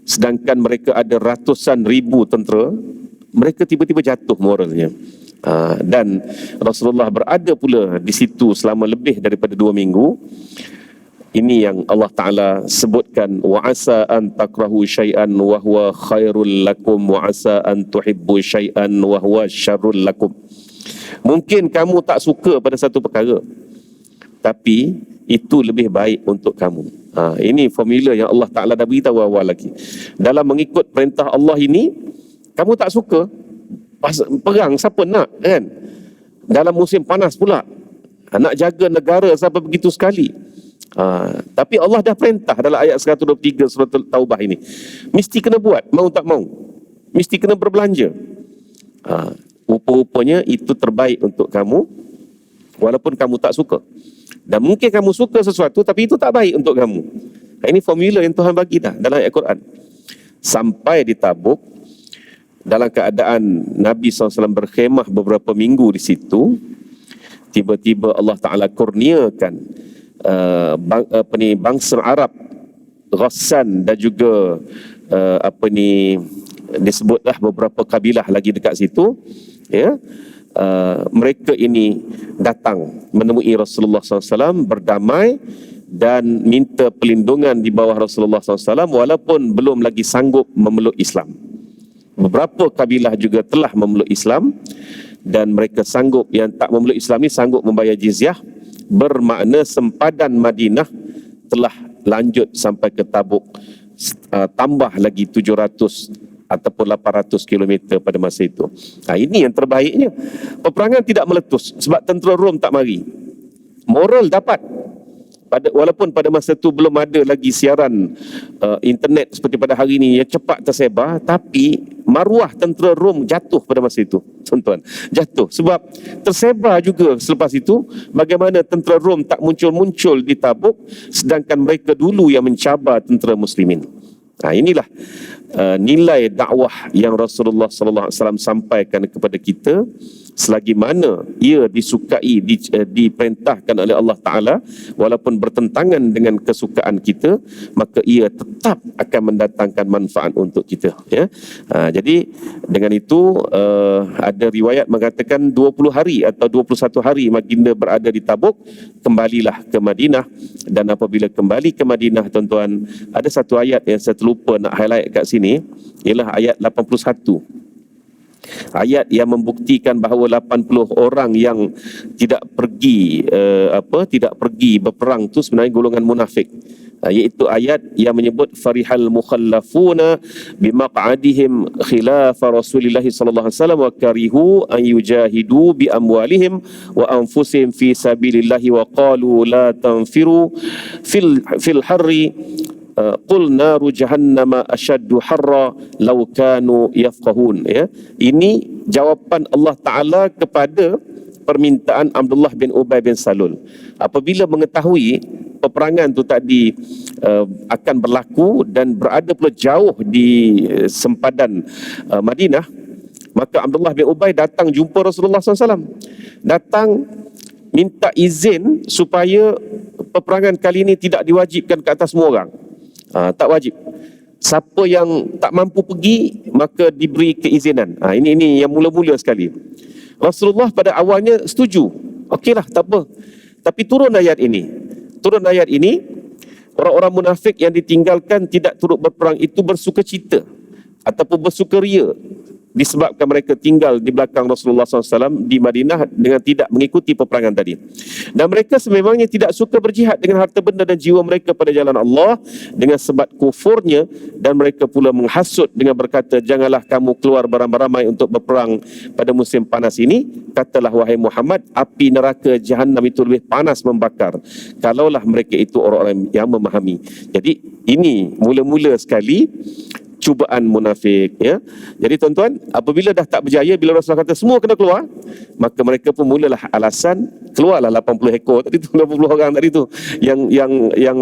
[SPEAKER 1] sedangkan mereka ada ratusan ribu tentera, mereka tiba-tiba jatuh moralnya. Dan Rasulullah berada pula di situ selama lebih daripada 2 minggu. Ini yang Allah Ta'ala sebutkan, wa asa an takrahu syai'an wa huwa khairul lakum wa asa an tuhibbu syai'an wa huwa syarrul lakum. Mungkin kamu tak suka pada satu perkara, tapi itu lebih baik untuk kamu. Ini formula yang Allah Ta'ala dah beritahu awal lagi. Dalam mengikut perintah Allah ini, kamu tak suka, perang siapa nak kan? Dalam musim panas pula, nak jaga negara sampai begitu sekali. Tapi Allah dah perintah dalam ayat 123 surah Taubah ini. Mesti kena buat, mau tak mau. Mesti kena berbelanja. Rupa-rupanya itu terbaik untuk kamu, walaupun kamu tak suka. Dan mungkin kamu suka sesuatu, tapi itu tak baik untuk kamu. Ini formula yang Tuhan bagi dah dalam ayat Quran. Sampai di Tabuk, dalam keadaan Nabi SAW berkhemah beberapa minggu di situ, tiba-tiba Allah Ta'ala kurniakan bangsa Arab, Ghassan dan juga disebutlah beberapa kabilah lagi dekat situ, mereka ini datang menemui Rasulullah SAW, berdamai dan minta perlindungan di bawah Rasulullah SAW walaupun belum lagi sanggup memeluk Islam. Beberapa kabilah juga telah memeluk Islam, dan mereka sanggup, yang tak memeluk Islam ni sanggup membayar jizyah, bermakna sempadan Madinah telah lanjut sampai ke Tabuk, tambah lagi 700 ataupun 800 km pada masa itu. Ini yang terbaiknya. Peperangan tidak meletus sebab tentera Rom tak mari. Moral dapat. walaupun pada masa itu belum ada lagi siaran internet seperti pada hari ini yang cepat tersebar, tapi maruah tentera Rom jatuh pada masa itu, tuan-tuan. Jatuh sebab tersebar juga selepas itu bagaimana tentera Rom tak muncul-muncul di Tabuk, sedangkan mereka dulu yang mencabar tentera muslimin. Inilah nilai dakwah yang Rasulullah sallallahu alaihi wasallam sampaikan kepada kita. Selagi mana ia disukai, diperintahkan oleh Allah Ta'ala, walaupun bertentangan dengan kesukaan kita, maka ia tetap akan mendatangkan manfaat untuk kita, ya. Jadi dengan itu ada riwayat mengatakan 20 hari atau 21 hari baginda berada di Tabuk, kembalilah ke Madinah. Dan apabila kembali ke Madinah, tuan-tuan, ada satu ayat yang saya terlupa nak highlight kat sini, ialah ayat 81. Ayat yang membuktikan bahawa 80 orang yang tidak pergi berperang itu sebenarnya golongan munafik. Iaitu ayat yang menyebut farihal mukhallafuna bimaq'adihim khilafa Rasulillah sallallahu alaihi wasallam wa karihu an yujahidu bi amwalihim wa anfusihim fi sabilillah wa qalu la tanfiru fil harri qul naru jahannama asyaddu harra law kanu yafqahun, ya. Ini jawapan Allah Taala kepada permintaan Abdullah bin Ubay bin Salul. Apabila mengetahui peperangan tu tadi akan berlaku dan berada pula jauh di sempadan Madinah, maka Abdullah bin Ubay datang jumpa Rasulullah SAW. Datang minta izin supaya peperangan kali ini tidak diwajibkan ke atas semua orang. Tak wajib. Siapa yang tak mampu pergi, maka diberi keizinan. Ini yang mula-mula sekali. Rasulullah pada awalnya setuju. Okeylah, tak apa. Tapi turun ayat ini. Orang-orang munafik yang ditinggalkan tidak turut berperang itu bersukacita ataupun bersukaria disebabkan mereka tinggal di belakang Rasulullah SAW di Madinah dengan tidak mengikuti peperangan tadi. Dan mereka sememangnya tidak suka berjihad dengan harta benda dan jiwa mereka pada jalan Allah dengan sebab kufurnya, dan mereka pula menghasut dengan berkata, janganlah kamu keluar beramai-ramai untuk berperang pada musim panas ini. Katalah wahai Muhammad, api neraka Jahannam itu lebih panas membakar kalaulah mereka itu orang-orang yang memahami. Jadi ini mula-mula sekali cubaan munafik, ya. Jadi tuan-tuan, apabila dah tak berjaya, bila Rasulullah kata semua kena keluar, maka mereka pun mulalah alasan, keluarlah 80 ekor tadi tu, 80 orang tadi tu yang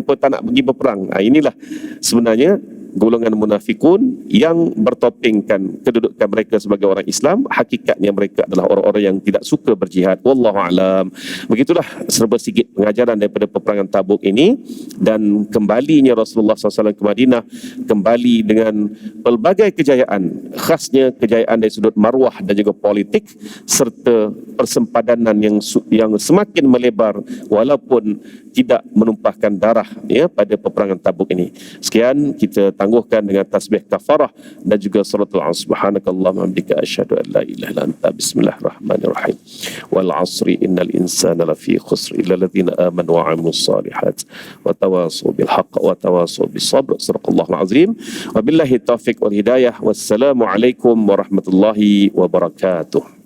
[SPEAKER 1] tak nak pergi berperang. Inilah sebenarnya golongan munafikun yang bertopengkan kedudukan mereka sebagai orang Islam. Hakikatnya mereka adalah orang-orang yang tidak suka berjihad. Wallahu alam. Begitulah serba sikit pengajaran daripada peperangan Tabuk ini. Dan kembalinya Rasulullah SAW ke Madinah kembali dengan pelbagai kejayaan, khasnya kejayaan dari sudut maruah dan juga politik, serta persempadanan yang semakin melebar walaupun tidak menumpahkan darah, ya, pada peperangan Tabuk ini. Sekian kita tangguhkan dengan tasbih kafarah dan juga suratul subhanakallahumma hamdika asyhadu an la ilaha illa anta bismillahirrahmanirrahim wal 'asri innal insana lafi khusr illa alladziina aamanu wa 'amilus shalihat wa tawassaw bil haqq wa tawassaw bis sabr. Sadaqallahul azim. Wabillahi taufiq wal hidayah. Wassalamu alaikum warahmatullahi wabarakatuh.